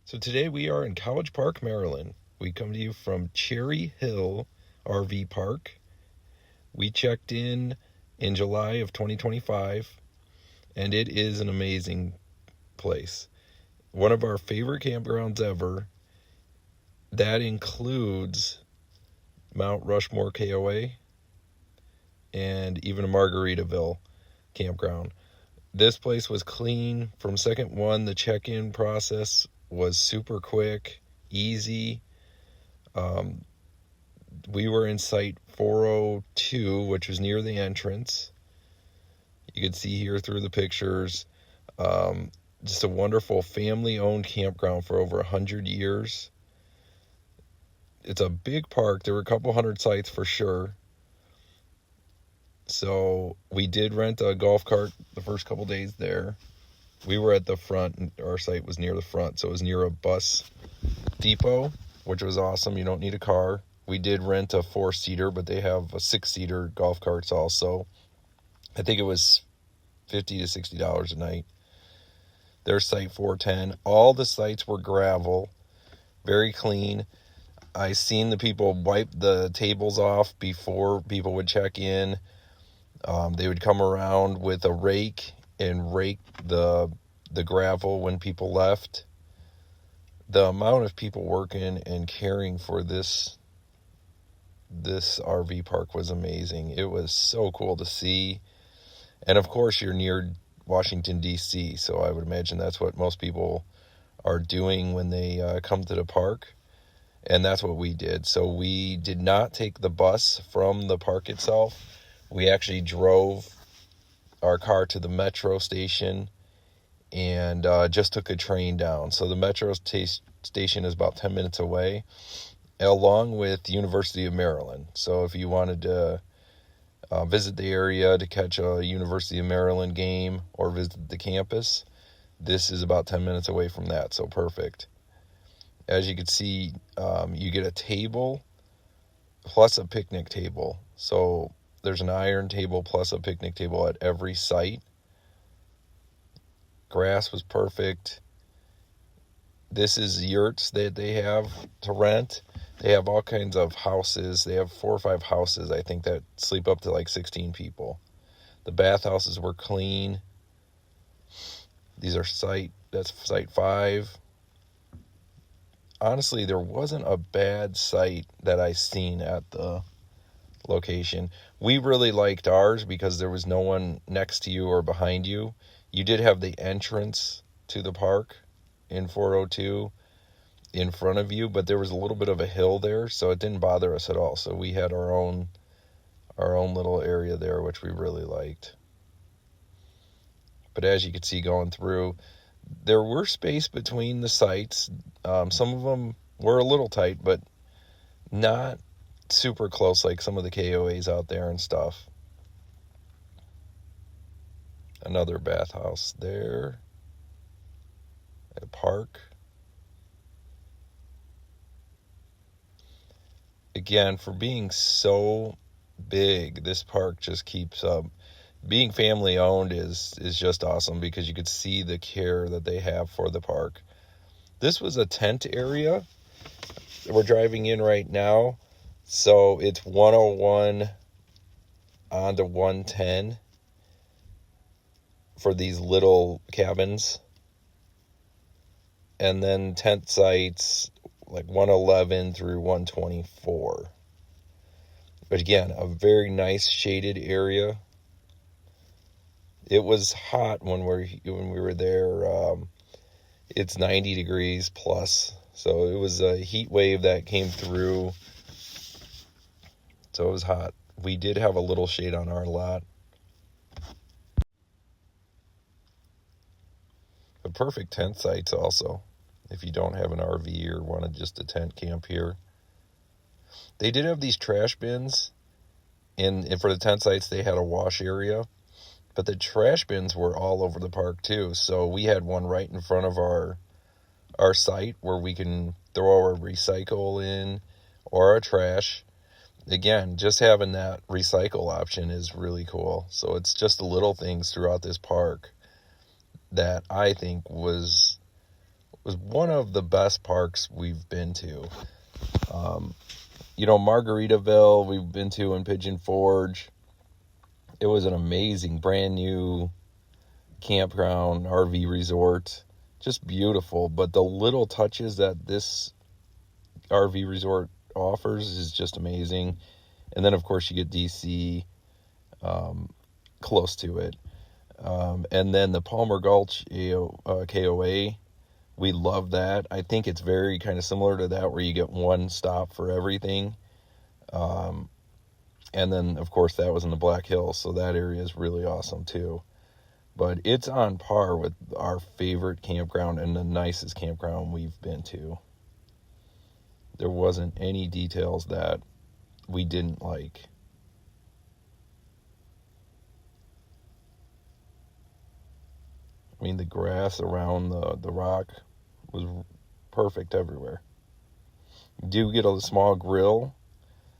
So today we are in College Park, Maryland. We come to you from Cherry Hill RV Park. We checked in July of 2025, and it is an amazing place. One of our favorite campgrounds ever. That includes Mount Rushmore KOA and even a Margaritaville campground. This place was clean from second one. The check-in process was super quick, easy. We were in site 402, which was near the entrance. You could see here through the pictures. Just a wonderful family-owned campground for over 100 years. It's a big park. There were a couple hundred sites for sure. So we did rent a golf cart the first couple days there. We were at the front, and our site was near the front, so it was near a bus depot, which was awesome. You don't need a car. We did rent a 4-seater, but they have a 6-seater golf carts also. I think it was $50 to $60 a night. There's site 410. All the sites were gravel, very clean. I seen the people wipe the tables off before people would check in. They would come around with a rake and rake the gravel when people left. The amount of people working and caring for this RV park was amazing. It was so cool to see. And of course, you're near Washington, D.C., so I would imagine that's what most people are doing when they come to the park. And that's what we did. So we did not take the bus from the park itself. We actually drove our car to the metro station and just took a train down. So the metro station is about 10 minutes away, along with the University of Maryland. So if you wanted to visit the area to catch a University of Maryland game or visit the campus, this is about 10 minutes away from that, so perfect. As you can see, you get a table plus a picnic table. So there's an iron table plus a picnic table at every site. Grass was perfect. This is yurts that they have to rent. They have all kinds of houses. They have 4 or 5 houses, I think, that sleep up to like 16 people. The bathhouses were clean. That's site 5. Honestly, there wasn't a bad site that I seen at the location. We really liked ours because there was no one next to you or behind you. You did have the entrance to the park in 402 in front of you, but there was a little bit of a hill there, so it didn't bother us at all. So we had our own little area there, which we really liked. But as you could see going through, there were space between the sites. Some of them were a little tight, but not super close like some of the KOAs out there and stuff. Another bathhouse there. A park. Again, for being so big, this park just keeps up. Being family owned is just awesome because you could see the care that they have for the park. This was a tent area. We're driving in right now. So it's 101 onto 110 for these little cabins. And then tent sites like 111 through 124. But again, a very nice shaded area. It was hot when we were there. It's 90 degrees plus. So it was a heat wave that came through. So it was hot. We did have a little shade on our lot. But perfect tent sites also, if you don't have an RV or wanted just a tent camp here. They did have these trash bins, and for the tent sites, they had a wash area. But the trash bins were all over the park too. So we had one right in front of our site where we can throw our recycle in or our trash. Again, just having that recycle option is really cool. So it's just the little things throughout this park that I think was was one of the best parks we've been to. Margaritaville we've been to in Pigeon Forge. It was an amazing brand new campground, RV resort. Just beautiful. But the little touches that this RV resort offers is just amazing. And then, of course, you get DC close to it. And then the Palmer Gulch KOA, we love that. I think it's very kind of similar to that, where you get one stop for everything. And then, of course, that was in the Black Hills, so that area is really awesome too. But it's on par with our favorite campground and the nicest campground we've been to. There wasn't any details that we didn't like. I mean, the grass around the rock was perfect everywhere. You do get a small grill,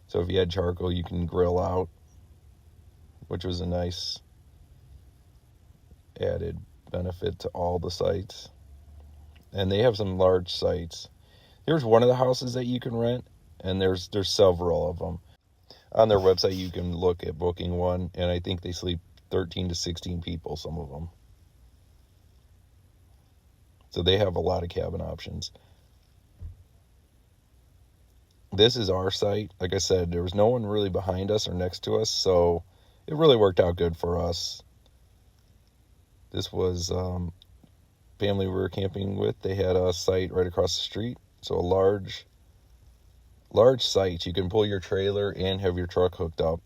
so if you had charcoal, you can grill out, which was a nice added benefit to all the sites. And they have some large sites. There's one of the houses that you can rent, and there's several of them. On their website, you can look at booking one, and I think they sleep 13 to 16 people, some of them. So they have a lot of cabin options. This is our site. Like I said, there was no one really behind us or next to us, so it really worked out good for us. This was family we were camping with. They had a site right across the street, so a large site. You can pull your trailer and have your truck hooked up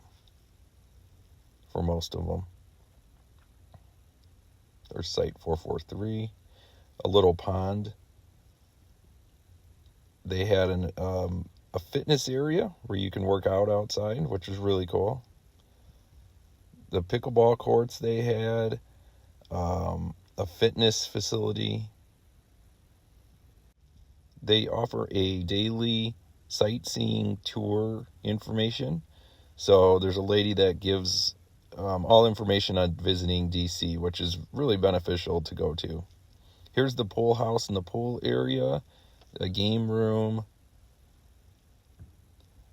for most of them. There's site 443. A little pond. They had a fitness area where you can work out outside, which was really cool. The pickleball courts they had, a fitness facility. They offer a daily sightseeing tour information. So there's a lady that gives all information on visiting DC, which is really beneficial to go to. Here's the pool house and the pool area, a game room,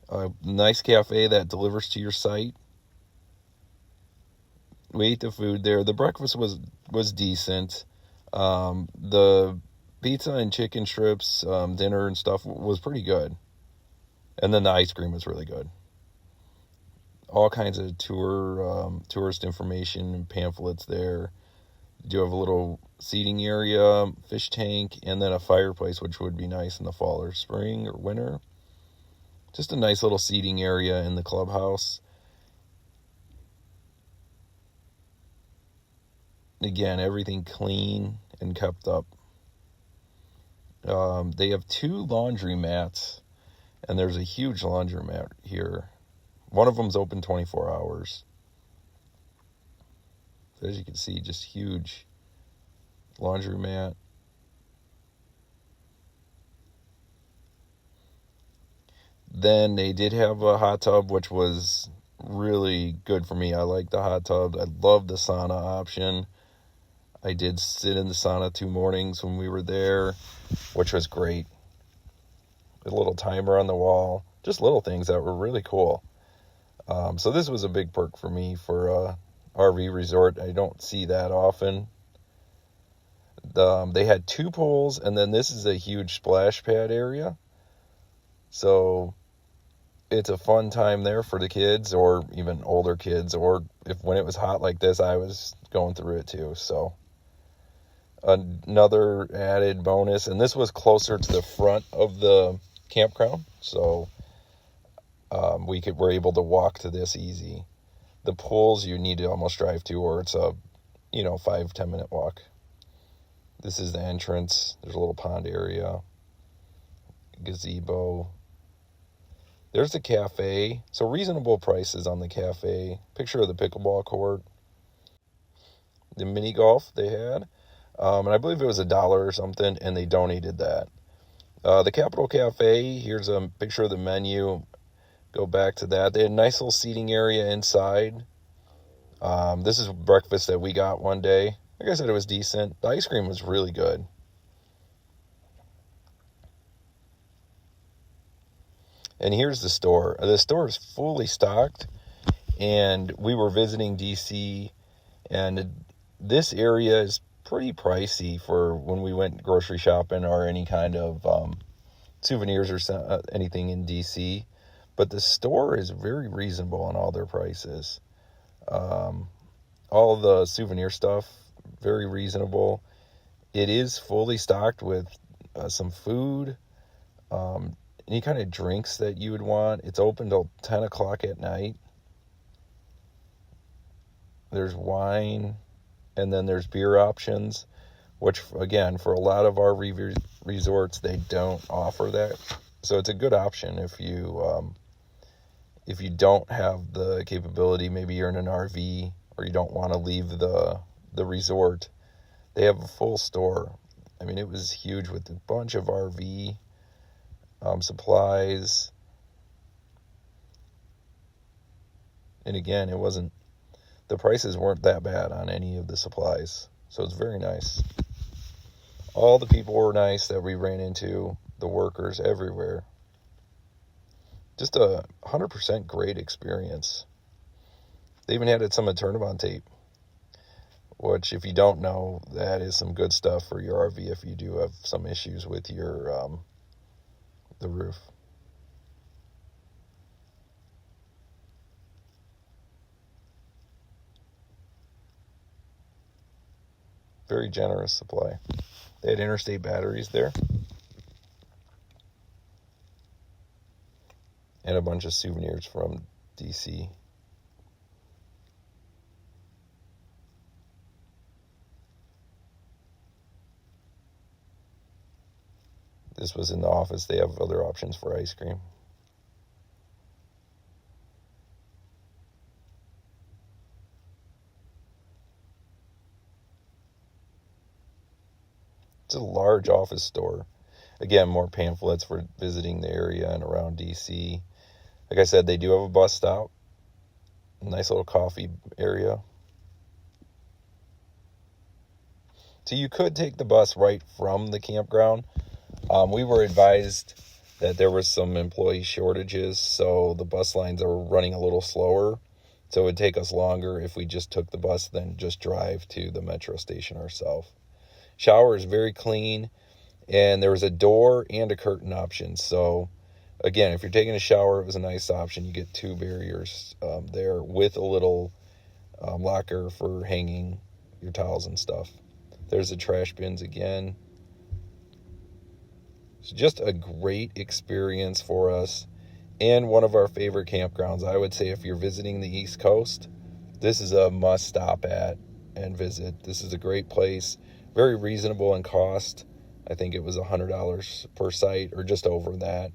a nice cafe that delivers to your site. We ate the food there. The breakfast was decent. The pizza and chicken strips, dinner and stuff was pretty good. And then the ice cream was really good. All kinds of tourist information and pamphlets there. You do have a little seating area, fish tank, and then a fireplace, which would be nice in the fall or spring or winter. Just a nice little seating area in the clubhouse. Again, everything clean and kept up. They have 2 laundry mats, and there's a huge laundromat here. One of them's open 24 hours. As you can see, just huge laundromat. Then they did have a hot tub, which was really good for me. I like the hot tub. I love the sauna option. I did sit in the sauna 2 mornings when we were there, which was great. A little timer on the wall. Just little things that were really cool. So this was a big perk for me for RV resort. I don't see that often. They had 2 pools, and then this is a huge splash pad area. So it's a fun time there for the kids, or even older kids, or when it was hot like this, I was going through it too. So another added bonus, and this was closer to the front of the campground, so we were able to walk to this easy. The pools you need to almost drive to, or it's a 5-10 minute walk. This is the entrance. There's a little pond area, gazebo. There's the cafe. So reasonable prices on the cafe. Picture of the pickleball court. The mini golf they had. And I believe it was $1 or something, and they donated that. The Capitol Cafe, here's a picture of the menu. Go back to that. They had a nice little seating area inside. This is breakfast that we got one day. Like I said, it was decent. The ice cream was really good. And here's the store. The store is fully stocked, and we were visiting DC, and this area is pretty pricey for when we went grocery shopping or any kind of souvenirs or anything in DC. But the store is very reasonable on all their prices. All the souvenir stuff, very reasonable. It is fully stocked with some food, any kind of drinks that you would want. It's open till 10 o'clock at night. There's wine, and then there's beer options, which, again, for a lot of our resorts, they don't offer that. So it's a good option if you don't have the capability, maybe you're in an RV or you don't want to leave the resort. They have a full store. I mean, it was huge with a bunch of RV supplies. And again, the prices weren't that bad on any of the supplies. So it's very nice. All the people were nice that we ran into, the workers everywhere. Just a 100% great experience. They even had some turn on tape, which, if you don't know, that is some good stuff for your RV if you do have some issues with your the roof. Very generous supply. They had interstate batteries there. And a bunch of souvenirs from DC. This was in the office. They have other options for ice cream. It's a large office store. Again, more pamphlets for visiting the area and around DC. Like I said, they do have a bus stop. A nice little coffee area. So you could take the bus right from the campground. We were advised that there was some employee shortages, so the bus lines are running a little slower. So it would take us longer if we just took the bus than just drive to the metro station ourselves. Shower is very clean, and there was a door and a curtain option. So again, if you're taking a shower, it was a nice option. You get 2 barriers there with a little locker for hanging your towels and stuff. There's the trash bins again. It's just a great experience for us, and one of our favorite campgrounds. I would say if you're visiting the East Coast, this is a must stop at and visit. This is a great place. Very reasonable in cost. I think it was $100 per site or just over that.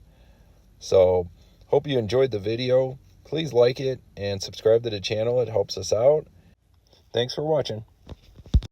So, hope you enjoyed the video. Please like it and subscribe to the channel. It helps us out. Thanks for watching.